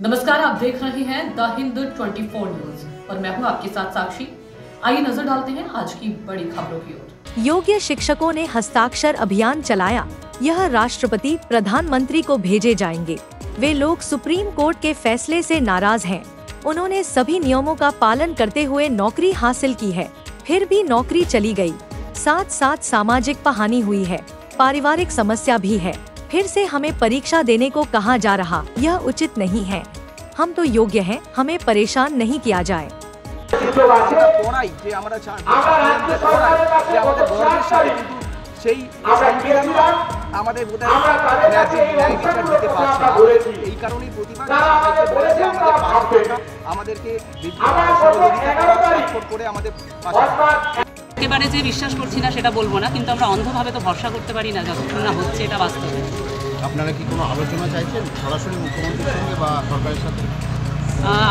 नमस्कार, आप देख रहे हैं द हिंद 24 न्यूज और मैं हूं आपके साथ साक्षी। आइए नजर डालते हैं आज की बड़ी खबरों की ओर। योग्य शिक्षकों ने हस्ताक्षर अभियान चलाया। यह राष्ट्रपति प्रधानमंत्री को भेजे जाएंगे। वे लोग सुप्रीम कोर्ट के फैसले से नाराज हैं। उन्होंने सभी नियमों का पालन करते हुए नौकरी हासिल की है, फिर भी नौकरी चली गई। साथ साथ सामाजिक हानि हुई है, पारिवारिक समस्या भी है। फिर से हमें परीक्षा देने को कहा जा रहा, यह उचित नहीं है। हम तो योग्य हैं, हमें परेशान नहीं किया जाए। একেবারে যে বিশ্বাস করছি না সেটা বলবো না, কিন্তু আমরা অন্ধভাবে তো ভরসা করতে পারি না যতক্ষণ না হচ্ছে এটা বাস্তবে। আপনারা কি কোনো আলোচনা চাইছেন সরাসরি মুখ্যমন্ত্রীর সঙ্গে বা সরকারের সাথে?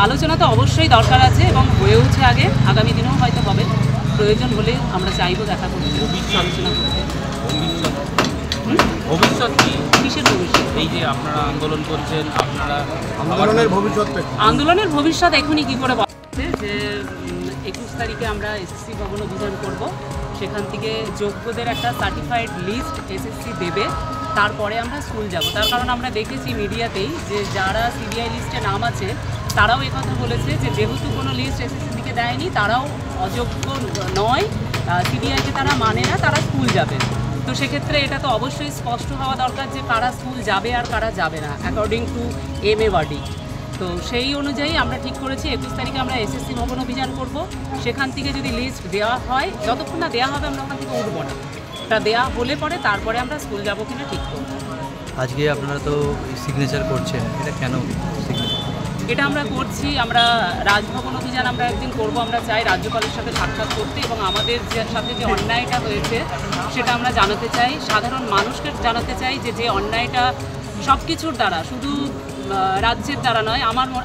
আলোচনা তো অবশ্যই দরকার আছে এবং হয়েওছে আগে, আগামী দিনেও হয়তো হবে। প্রয়োজন হলে আমরা চাইবো দেখা করতে, আলোচনা করতে। ভবিষ্যৎ কি? কিসের ভবিষ্যৎ? এই যে আপনারা আন্দোলন করছেন, আপনারা আন্দোলনের ভবিষ্যৎ এখনই কি করে বলছে যে 21 তারিখে আমরা এসএসসি ভবন অভিযান করব। সেখান থেকে যোগ্যদের একটা সার্টিফাইড লিস্ট এসএসসি দেবে, তারপরে আমরা স্কুল যাব। তার কারণ আমরা দেখেছি মিডিয়াতেই যে যারা সিবিআই লিস্টে নাম আছে তারাও একথা বলেছে যে যেহেতু কোনো লিস্ট এসএসসি থেকে দেয়নি তারাও অযোগ্য নয়, সিবিআইকে তারা মানে না, তারা স্কুল যাবে। তো সেক্ষেত্রে এটা তো অবশ্যই স্পষ্ট হওয়া দরকার যে কারা স্কুল যাবে আর কারা যাবে না, অ্যাকর্ডিং টু MA তো সেই অনুযায়ী আমরা ঠিক করেছি 21 তারিখে আমরা এসএসসি ভবন অভিযান করব। সেখান থেকে যদি লিস্ট দেওয়া হয়, যতক্ষণ না দেওয়া হবে আমরা ওখান থেকে উঠবো না। এটা দেওয়া হলে পরে তারপরে আমরা স্কুল যাব কিনা ঠিক করব। আজকে আপনারা তো সিগনেচার করছেন, এটা কেন সিগনেচার? এটা আমরা করছি, আমরা রাজভবন অভিযান আমরা একদিন করব। আমরা চাই রাজ্যপালের সাথে সাক্ষাৎ করতে এবং আমাদের সাথে যে অন্যায়টা হয়েছে সেটা আমরা জানাতে চাই, সাধারণ মানুষকে জানাতে চাই যে অন্যায়টা সব কিছুর দ্বারা, শুধু রাজ্যের দ্বারা নয়,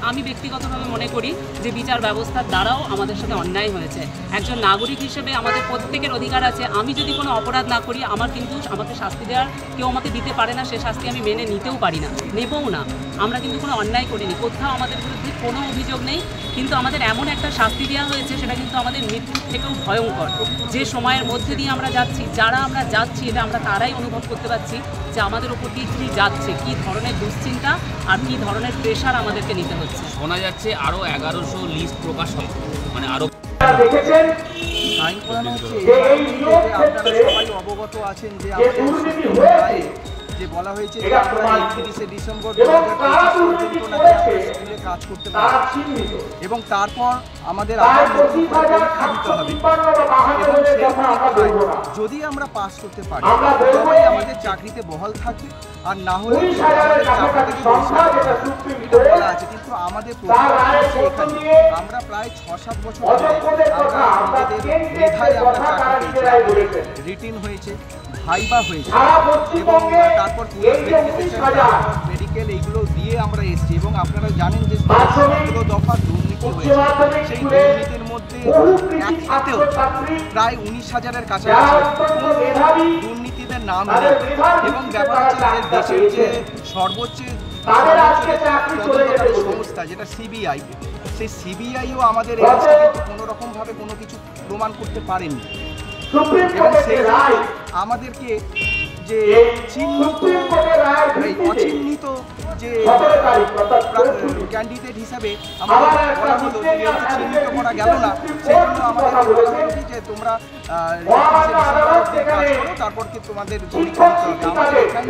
আমি ব্যক্তিগতভাবে মনে করি যে বিচার ব্যবস্থার দ্বারাও আমাদের সাথে অন্যায় হয়েছে। একজন নাগরিক হিসেবে আমাদের প্রত্যেকের অধিকার আছে। আমি যদি কোনো অপরাধ না করি আমাকে শাস্তি দেওয়ার কেউ আমাকে দিতে পারে না, সে শাস্তি আমি মেনে নিতেও পারি না, নেবও না। আমরা কিন্তু কোনো অন্যায় করিনি, কোথাও আমাদের বিরুদ্ধে কোনো অভিযোগ নেই, কিন্তু আমাদের এমন একটা শাস্তি দেওয়া হয়েছে সেটা কিন্তু আমাদের মৃত্যুর থেকেও ভয়ঙ্কর। যে সময়ের মধ্যে দিয়ে আমরা যাচ্ছি, যারা আমরা যাচ্ছি, এটা আমরা তারাই অনুভব করতে পারছি যে আমাদের ওপর দিয়ে কী যাচ্ছে, কী ধরনের দুশ্চিন্তা আর কী ধরনের প্রেশার আমাদেরকে নিতে হচ্ছে। শোনা যাচ্ছে আরও 1100 লিস্ট প্রকাশ হবে, মানে আরও দেখেছেন আইন করানো হচ্ছে। আপনারা সবাই অবগত আছেন যে আমাদের যে বলা হয়েছে যে আমরা 31শে ডিসেম্বর 2025 পর্যন্ত নাকি আমরা স্কুলে কাজ করতে পারবো এবং তারপর আমাদের আবার নতুন করে পরীক্ষা দিতে হবে এবং সেই পরীক্ষায় যদি আমরা পাস করতে পারি তবেই আমাদের চাকরিতে বহাল থাকবে, আর না হলে আমাদের চাকরি থেকে বহিষ্কার এটা বলা আছে। কিন্তু আমাদের এখানে আমরা প্রায় 6-7 বছর ধরে আমরা নিজেদের মেধায় আমরা চাকরি পেয়েছি, রিটিন হয়েছে, ভাইবা হয়েছে এবং তারপর মেডিকেল এইগুলো দিয়ে আমরা এসেছি এবং আপনারা জানেন যে 17 দফা দুর্নীতি হয়েছে। সেই দুর্নীতির মধ্যে একসাথেও প্রায় 19,000-এর কাছাকাছি দুর্নীতিদের নাম নেই এবং ব্যাপার হচ্ছে যে দেশের যে সর্বোচ্চ তদন্তকারী সংস্থা যেটা সিবিআই, সেই সিবিআইও আমাদের এই কোনোরকমভাবে কোনো কিছু প্রমাণ করতে পারেনি এবং সেই আমাদেরকে যে অচিহ্নিত যে ক্যান্ডিডেট হিসাবে আমাদের বলা হলো যে চিহ্নিত করা গেল না, সেই জন্য আমাদের বলা হলো যে তোমরা কাজ করো, তারপর কি তোমাদের পরীক্ষা দিতে হবে। আমাদের এখানে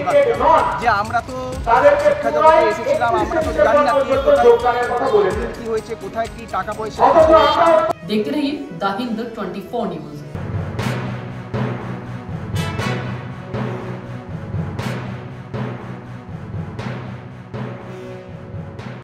প্রতিবাদ যে আমরা তো শিক্ষা জগতে এসেছিলাম, আমরা তো জানি না কি হয়েছে, কোথায় কি টাকা পয়সা। देखते रहिए द हिंद 24 न्यूज।